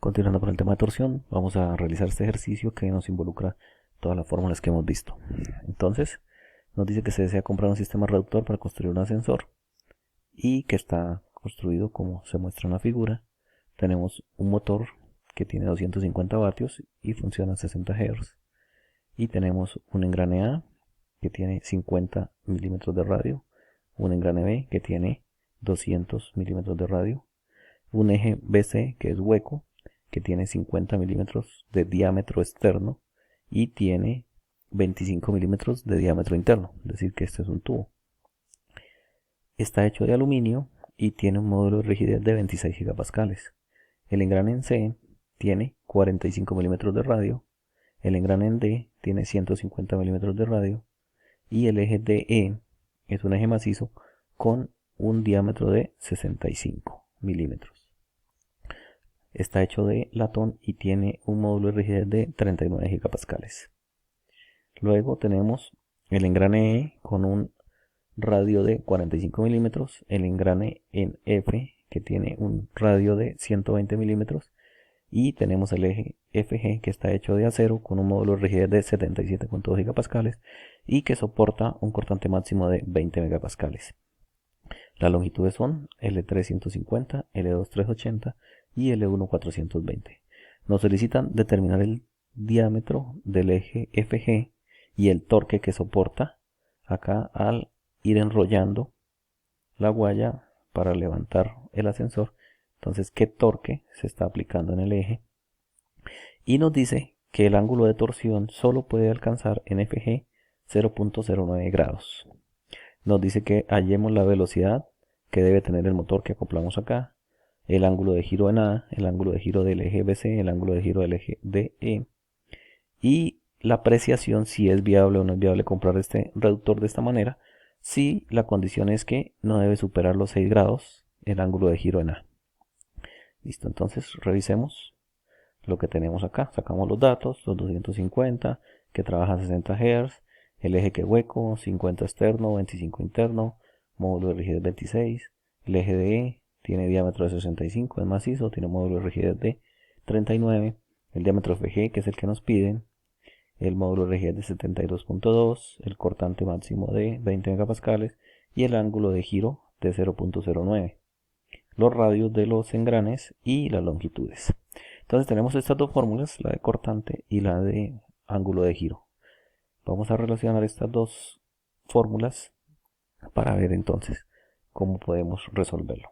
Continuando con el tema de torsión, vamos a realizar este ejercicio que nos involucra todas las fórmulas que hemos visto. Entonces, nos dice que se desea comprar un sistema reductor para construir un ascensor y que está construido como se muestra en la figura. Tenemos un motor que tiene 250 vatios y funciona a 60 Hz. Y tenemos un engrane A que tiene 50 milímetros de radio, un engrane B que tiene 200 milímetros de radio, un eje BC que es hueco, que tiene 50 milímetros de diámetro externo y tiene 25 milímetros de diámetro interno, es decir que este es un tubo. Está hecho de aluminio y tiene un módulo de rigidez de 26 gigapascales. El engrane en C tiene 45 milímetros de radio, el engrane en D tiene 150 milímetros de radio y el eje DE es un eje macizo con un diámetro de 65 milímetros. Está hecho de latón y tiene un módulo de rigidez de 39 gigapascales. Luego tenemos el engrane E con un radio de 45 milímetros, el engrane en F que tiene un radio de 120 milímetros y tenemos el eje FG que está hecho de acero con un módulo de rigidez de 77.2 gigapascales y que soporta un cortante máximo de 20 megapascales. Las longitudes son L3 150, L2 380 y L1 420. Nos solicitan determinar el diámetro del eje FG y el torque que soporta acá al ir enrollando la guaya para levantar el ascensor. Entonces, ¿qué torque se está aplicando en el eje? Y nos dice que el ángulo de torsión solo puede alcanzar en FG 0.09 grados. Nos dice que hallemos la velocidad que debe tener el motor que acoplamos acá, el ángulo de giro en A, el ángulo de giro del eje BC, el ángulo de giro del eje DE y la apreciación si es viable o no es viable comprar este reductor de esta manera, si la condición es que no debe superar los 6 grados el ángulo de giro en A. Listo, entonces revisemos lo que tenemos acá. Sacamos los datos, los 250 que trabaja a 60 Hz, el eje que hueco, 50 externo, 25 interno, módulo de rigidez 26, el eje DE tiene diámetro de 65, es macizo, tiene módulo de rigidez de 39, el diámetro FG que es el que nos piden, el módulo de rigidez de 72.2, el cortante máximo de 20 megapascales y el ángulo de giro de 0.09, los radios de los engranes y las longitudes. Entonces tenemos estas dos fórmulas, la de cortante y la de ángulo de giro. Vamos a relacionar estas dos fórmulas para ver entonces cómo podemos resolverlo.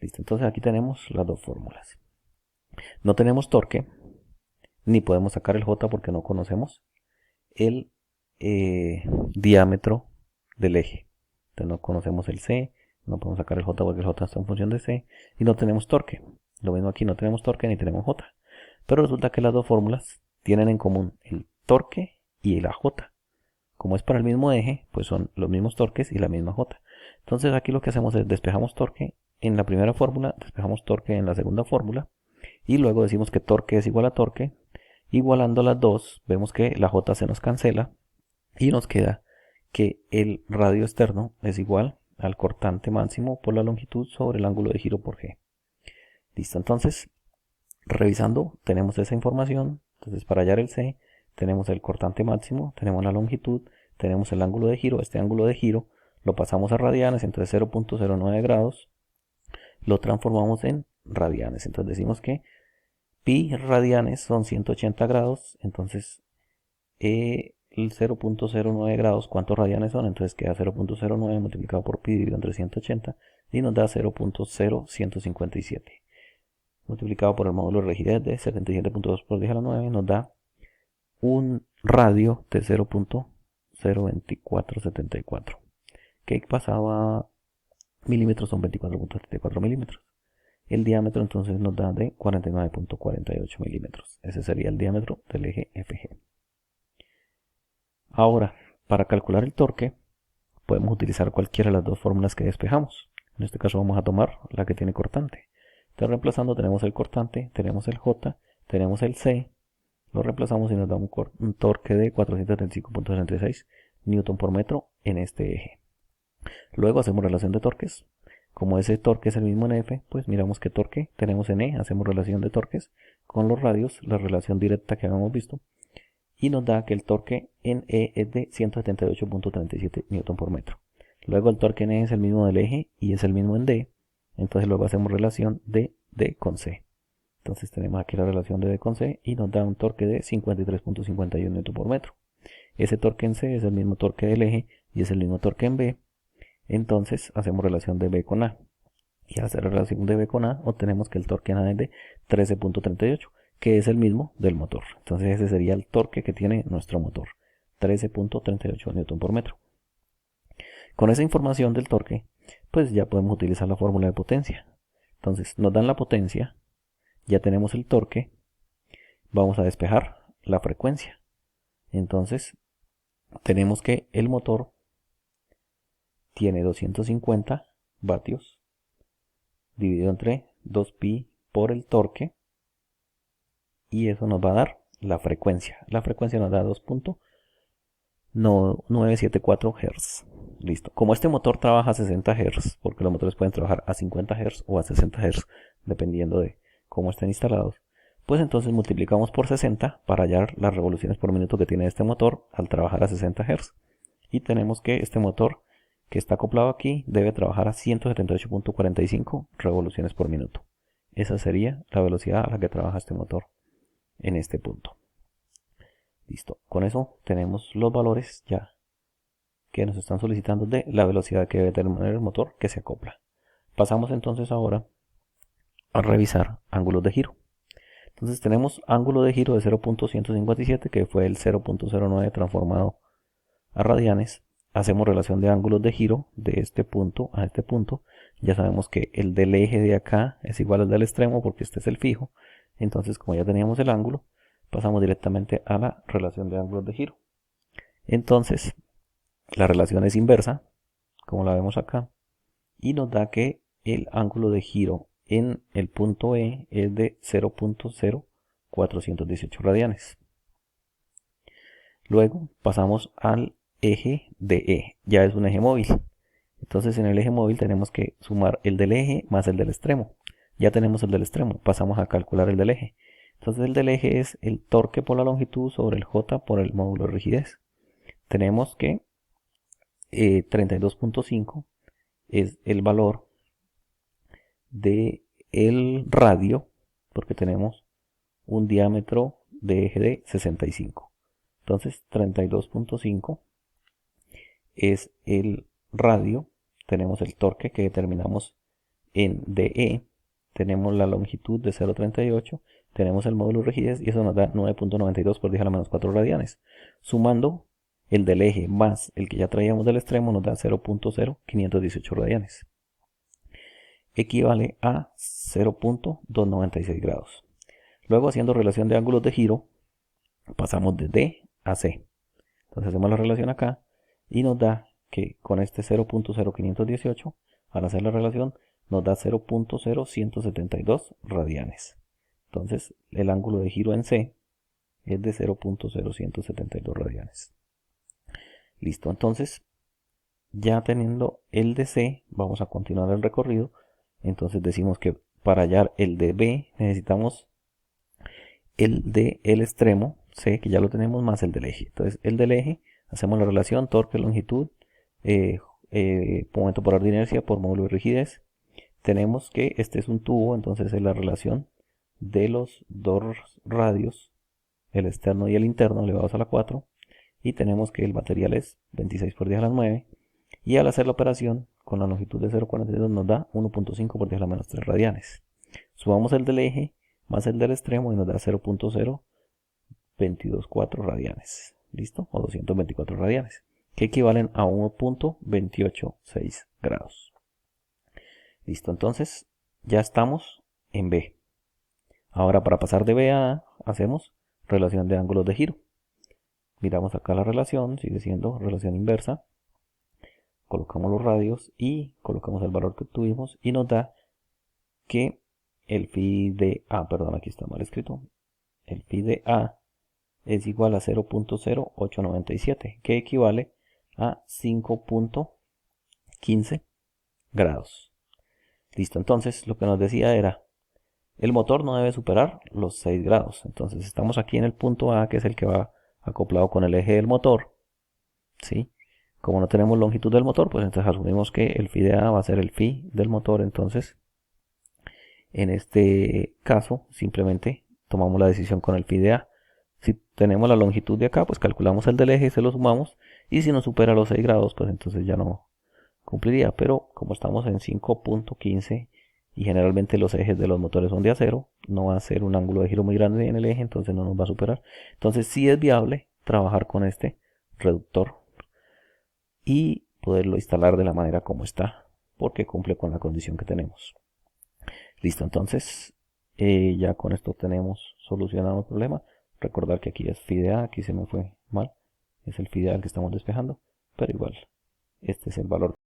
Listo, entonces aquí tenemos las dos fórmulas. No tenemos torque, ni podemos sacar el J porque no conocemos el diámetro del eje. Entonces no conocemos el C, no podemos sacar el J porque el J está en función de C, y no tenemos torque. Lo mismo aquí, no tenemos torque ni tenemos J. Pero resulta que las dos fórmulas tienen en común el torque y la J. Como es para el mismo eje, pues son los mismos torques y la misma J. Entonces aquí lo que hacemos es despejamos torque en la primera fórmula, despejamos torque en la segunda fórmula, y luego decimos que torque es igual a torque. Igualando las dos, vemos que la J se nos cancela y nos queda que el radio externo es igual al cortante máximo por la longitud sobre el ángulo de giro por G. Listo, entonces, revisando, tenemos esa información. Entonces, para hallar el C, tenemos el cortante máximo, tenemos la longitud, tenemos el ángulo de giro. Este ángulo de giro lo pasamos a radianes, entonces 0.09 grados, lo transformamos en radianes. Entonces decimos que pi radianes son 180 grados, entonces el 0.09 grados, ¿cuántos radianes son? Entonces queda 0.09 multiplicado por pi dividido entre 180 y nos da 0.0157. Multiplicado por el módulo de rigidez de 77.2 por 10 a la 9 nos da un radio de 0.02474, que pasado a milímetros son 24.74 milímetros. El diámetro entonces nos da de 49.48 milímetros. Ese sería el diámetro del eje FG. Ahora, para calcular el torque, podemos utilizar cualquiera de las dos fórmulas que despejamos. En este caso vamos a tomar la que tiene cortante. Entonces reemplazando tenemos el cortante, tenemos el J, tenemos el C. Lo reemplazamos y nos da un torque de 435.66 Newton por metro en este eje. Luego hacemos relación de torques. como ese torque es el mismo en F, pues miramos qué torque tenemos en E, hacemos relación de torques con los radios, la relación directa que habíamos visto, y nos da que el torque en E es de 178.37 Newton por metro. Luego el torque en E es el mismo del eje y es el mismo en D, entonces luego hacemos relación de D con C. Entonces tenemos aquí la relación de D con C y nos da un torque de 53.51 Newton por metro. Ese torque en C es el mismo torque del eje y es el mismo torque en B, entonces hacemos relación de B con A. Y al hacer la relación de B con A, obtenemos que el torque en A es de 13.38, que es el mismo del motor. Entonces ese sería el torque que tiene nuestro motor, 13.38 Newton por metro. Con esa información del torque, pues ya podemos utilizar la fórmula de potencia. Entonces nos dan la potencia, ya tenemos el torque, vamos a despejar la frecuencia. Entonces tenemos que el motor tiene 250 vatios dividido entre 2pi por el torque, y eso nos va a dar la frecuencia. La frecuencia nos da 2.974 Hz. Listo. Como este motor trabaja a 60 Hz, porque los motores pueden trabajar a 50 Hz o a 60 Hz, dependiendo de cómo estén instalados, pues entonces multiplicamos por 60 para hallar las revoluciones por minuto que tiene este motor al trabajar a 60 Hz. Y tenemos que este motor que está acoplado aquí debe trabajar a 178.45 revoluciones por minuto. Esa sería la velocidad a la que trabaja este motor en este punto. Listo, con eso tenemos los valores ya que nos están solicitando de la velocidad que debe tener el motor que se acopla. Pasamos entonces ahora a revisar ángulos de giro. Entonces tenemos ángulo de giro de 0.157, que fue el 0.09 transformado a radianes. Hacemos relación de ángulos de giro de este punto a este punto. Ya sabemos que el del eje de acá es igual al del extremo porque este es el fijo. Entonces, como ya teníamos el ángulo, pasamos directamente a la relación de ángulos de giro. Entonces, la relación es inversa, como la vemos acá, y nos da que el ángulo de giro en el punto E es de 0.0418 radianes. Luego pasamos al eje de E, ya es un eje móvil. Entonces en el eje móvil tenemos que sumar el del eje más el del extremo. Ya tenemos el del extremo, pasamos a calcular el del eje. Entonces el del eje es el torque por la longitud sobre el J por el módulo de rigidez. Tenemos que 32.5 es el valor de el radio, porque tenemos un diámetro de eje de 65. Entonces 32.5 es el radio. Tenemos el torque que determinamos en DE, tenemos la longitud de 0.38, tenemos el módulo de rigidez y eso nos da 9.92 por 10 a la menos 4 radianes. Sumando el del eje más el que ya traíamos del extremo nos da 0.0518 radianes. Equivale a 0.296 grados. Luego, haciendo relación de ángulos de giro, pasamos de D a C. Entonces hacemos la relación acá y nos da que con este 0.0518, al hacer la relación, nos da 0.0172 radianes. Entonces el ángulo de giro en C es de 0.0172 radianes. Listo, entonces ya teniendo el de C, vamos a continuar el recorrido. Entonces decimos que para hallar el de B necesitamos el de el extremo C, que ya lo tenemos, más el del eje. Entonces el del eje, hacemos la relación torque, longitud, momento por de inercia por módulo de rigidez. Tenemos que este es un tubo, entonces es la relación de los dos radios, el externo y el interno, elevados a la 4. Y tenemos que el material es 26 por 10 a la 9. Y al hacer la operación con la longitud de 0.42 nos da 1.5 por 10 a la menos 3 radianes. Sumamos el del eje más el del extremo y nos da 0.0224 radianes. ¿Listo? O 224 radianes, que equivalen a 1.286 grados. Listo, entonces ya estamos en B. Ahora para pasar de B a A hacemos relación de ángulos de giro. Miramos acá la relación, sigue siendo relación inversa. Colocamos los radios y colocamos el valor que obtuvimos y nos da que el phi de A, perdón, aquí está mal escrito. El phi de A es igual a 0.0897, que equivale a 5.15 grados. Listo, entonces lo que nos decía era, el motor no debe superar los 6 grados. Entonces estamos aquí en el punto A, que es el que va acoplado con el eje del motor, ¿sí? Como no tenemos longitud del motor, pues entonces asumimos que el phi de A va a ser el phi del motor. Entonces, en este caso, simplemente tomamos la decisión con el phi de A. Si tenemos la longitud de acá, pues calculamos el del eje, se lo sumamos. Y si no supera los 6 grados, pues entonces ya no cumpliría. Pero como estamos en 5.15 y generalmente los ejes de los motores son de acero, no va a ser un ángulo de giro muy grande en el eje, entonces no nos va a superar. Entonces sí es viable trabajar con este reductor y poderlo instalar de la manera como está, porque cumple con la condición que tenemos. Listo, entonces ya con esto tenemos solucionado el problema. Recordar que aquí es phi de A, aquí se me fue mal, es el phi de A el que estamos despejando, pero igual este es el valor